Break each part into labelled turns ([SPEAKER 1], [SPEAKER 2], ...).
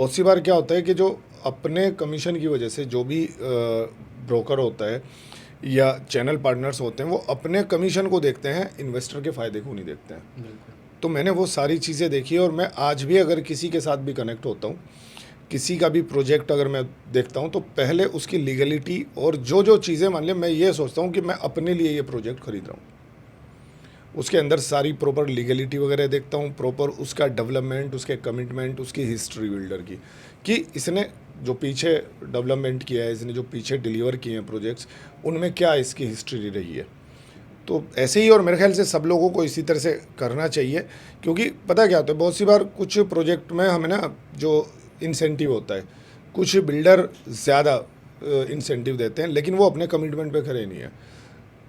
[SPEAKER 1] बहुत सी बार क्या होता है कि जो अपने कमीशन की वजह से जो भी ब्रोकर होता है या चैनल पार्टनर्स होते हैं वो अपने कमीशन को देखते हैं, इन्वेस्टर के फ़ायदे को नहीं देखते हैं।
[SPEAKER 2] बिल्कुल।
[SPEAKER 1] तो मैंने वो सारी चीज़ें देखी है और मैं आज भी अगर किसी के साथ भी कनेक्ट होता हूँ, किसी का भी प्रोजेक्ट अगर मैं देखता हूँ तो पहले उसकी लीगलिटी और जो चीज़ें मान लिया मैं ये सोचता हूँ कि मैं अपने लिए ये प्रोजेक्ट खरीद रहा हूँ, उसके अंदर सारी प्रॉपर लीगलिटी वगैरह देखता हूँ, प्रॉपर उसका डेवलपमेंट, उसके कमिटमेंट, उसकी हिस्ट्री बिल्डर की, कि इसने जो पीछे डेवलपमेंट किया है, इसने जो पीछे डिलीवर किए हैं प्रोजेक्ट्स, उनमें क्या इसकी हिस्ट्री रही है। तो ऐसे ही और मेरे ख्याल से सब लोगों को इसी तरह से करना चाहिए, क्योंकि पता क्या होता है, बहुत सी बार कुछ प्रोजेक्ट में हमें ना जो इंसेंटिव होता है, कुछ बिल्डर ज़्यादा इंसेंटिव देते हैं, लेकिन वो अपने कमिटमेंट पे खड़े नहीं है।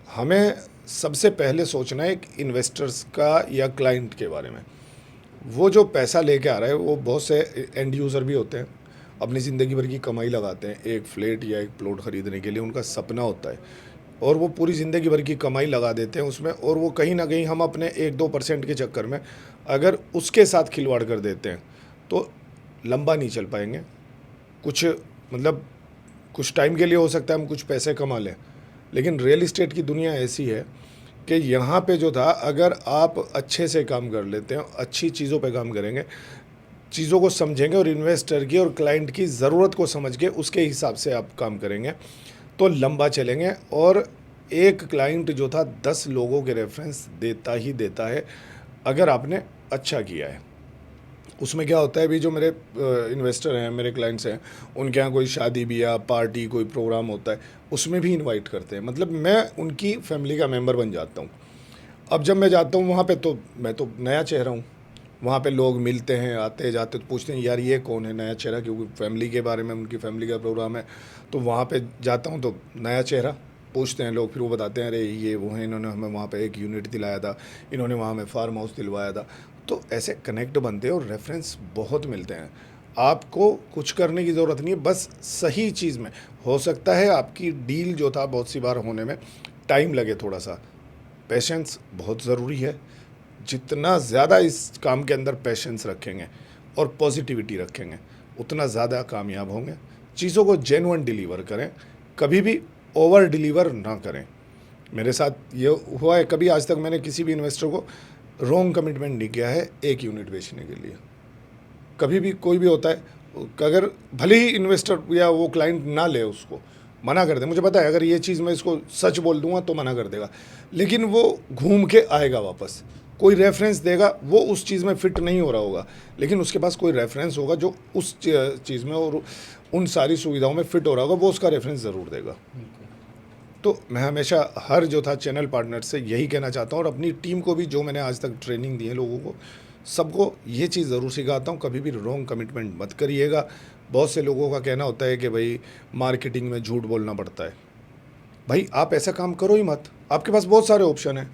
[SPEAKER 1] हमें सबसे पहले सोचना है एक इन्वेस्टर्स का या क्लाइंट के बारे में। वो जो पैसा लेके आ रहा है, वो बहुत से एंड यूज़र भी होते हैं, अपनी ज़िंदगी भर की कमाई लगाते हैं एक फ्लैट या एक प्लॉट ख़रीदने के लिए, उनका सपना होता है और वो पूरी ज़िंदगी भर की कमाई लगा देते हैं उसमें, और वो कहीं ना कहीं हम अपने 1-2% के चक्कर में अगर उसके साथ खिलवाड़ कर देते हैं तो लंबा नहीं चल पाएंगे। कुछ मतलब कुछ टाइम के लिए हो सकता है हम कुछ पैसे कमा लें, लेकिन रियल इस्टेट की दुनिया ऐसी है कि यहाँ पे जो था, अगर आप अच्छे से काम कर लेते हैं, अच्छी चीज़ों पे काम करेंगे, चीज़ों को समझेंगे और इन्वेस्टर की और क्लाइंट की ज़रूरत को समझ के उसके हिसाब से आप काम करेंगे तो लंबा चलेंगे। और एक क्लाइंट जो था 10 लोगों के रेफरेंस देता ही देता है अगर आपने अच्छा किया है। उसमें क्या होता है, अभी जो मेरे इन्वेस्टर हैं, मेरे क्लाइंट्स हैं, उनके यहाँ कोई शादी ब्याह पार्टी कोई प्रोग्राम होता है, उसमें भी इनवाइट करते हैं, मतलब मैं उनकी फैमिली का मेंबर बन जाता हूँ। अब जब मैं जाता हूँ वहाँ पे तो मैं तो नया चेहरा हूँ, वहाँ पे लोग मिलते हैं, आते जाते तो पूछते हैं यार ये कौन है नया चेहरा, क्योंकि फैमिली के बारे में, उनकी फैमिली का प्रोग्राम है। तो वहाँ पे जाता हूँ तो नया चेहरा पूछते हैं लोग, फिर वो बताते हैं अरे ये वो हैं, इन्होंने हमें वहाँ पे एक यूनिट दिलाया था, इन्होंने वहाँ हमें फार्म हाउस दिलवाया था। तो ऐसे कनेक्ट बनते हैं और रेफरेंस बहुत मिलते हैं। आपको कुछ करने की ज़रूरत नहीं है, बस सही चीज़ में हो सकता है आपकी डील जो था बहुत सी बार होने में टाइम लगे थोड़ा सा, पेशेंस बहुत ज़रूरी है। जितना ज़्यादा इस काम के अंदर पेशेंस रखेंगे और पॉजिटिविटी रखेंगे उतना ज़्यादा कामयाब होंगे। चीज़ों को जेन्युइन डिलीवर करें, कभी भी ओवर डिलीवर ना करें। मेरे साथ ये हुआ है, कभी आज तक मैंने किसी भी इन्वेस्टर को रॉन्ग कमिटमेंट नहीं किया है एक यूनिट बेचने के लिए। कभी भी कोई भी होता है, अगर भले ही इन्वेस्टर या वो क्लाइंट ना ले, उसको मना कर दे, मुझे पता है अगर ये चीज़ मैं इसको सच बोल दूंगा तो मना कर देगा, लेकिन वो घूम के आएगा वापस, कोई रेफरेंस देगा, वो उस चीज़ में फिट नहीं हो रहा होगा, लेकिन उसके पास कोई रेफरेंस होगा जो उस चीज़ में और उन सारी सुविधाओं में फिट हो रहा होगा, वो उसका रेफरेंस ज़रूर देगा। तो मैं हमेशा हर जो था चैनल पार्टनर से यही कहना चाहता हूँ, और अपनी टीम को भी, जो मैंने आज तक ट्रेनिंग दी है लोगों को, सबको ये चीज़ ज़रूर सिखाता हूँ, कभी भी रॉन्ग कमिटमेंट मत करिएगा। बहुत से लोगों का कहना होता है कि भाई मार्केटिंग में झूठ बोलना पड़ता है। भाई आप ऐसा काम करो ही मत, आपके पास बहुत सारे ऑप्शन हैं,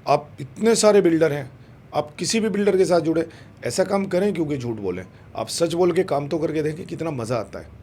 [SPEAKER 1] आप इतने सारे बिल्डर हैं, आप किसी भी बिल्डर के साथ जुड़े, ऐसा काम करें क्योंकि झूठ बोलें। आप सच बोल के काम तो करके देखें, कितना मज़ा आता है।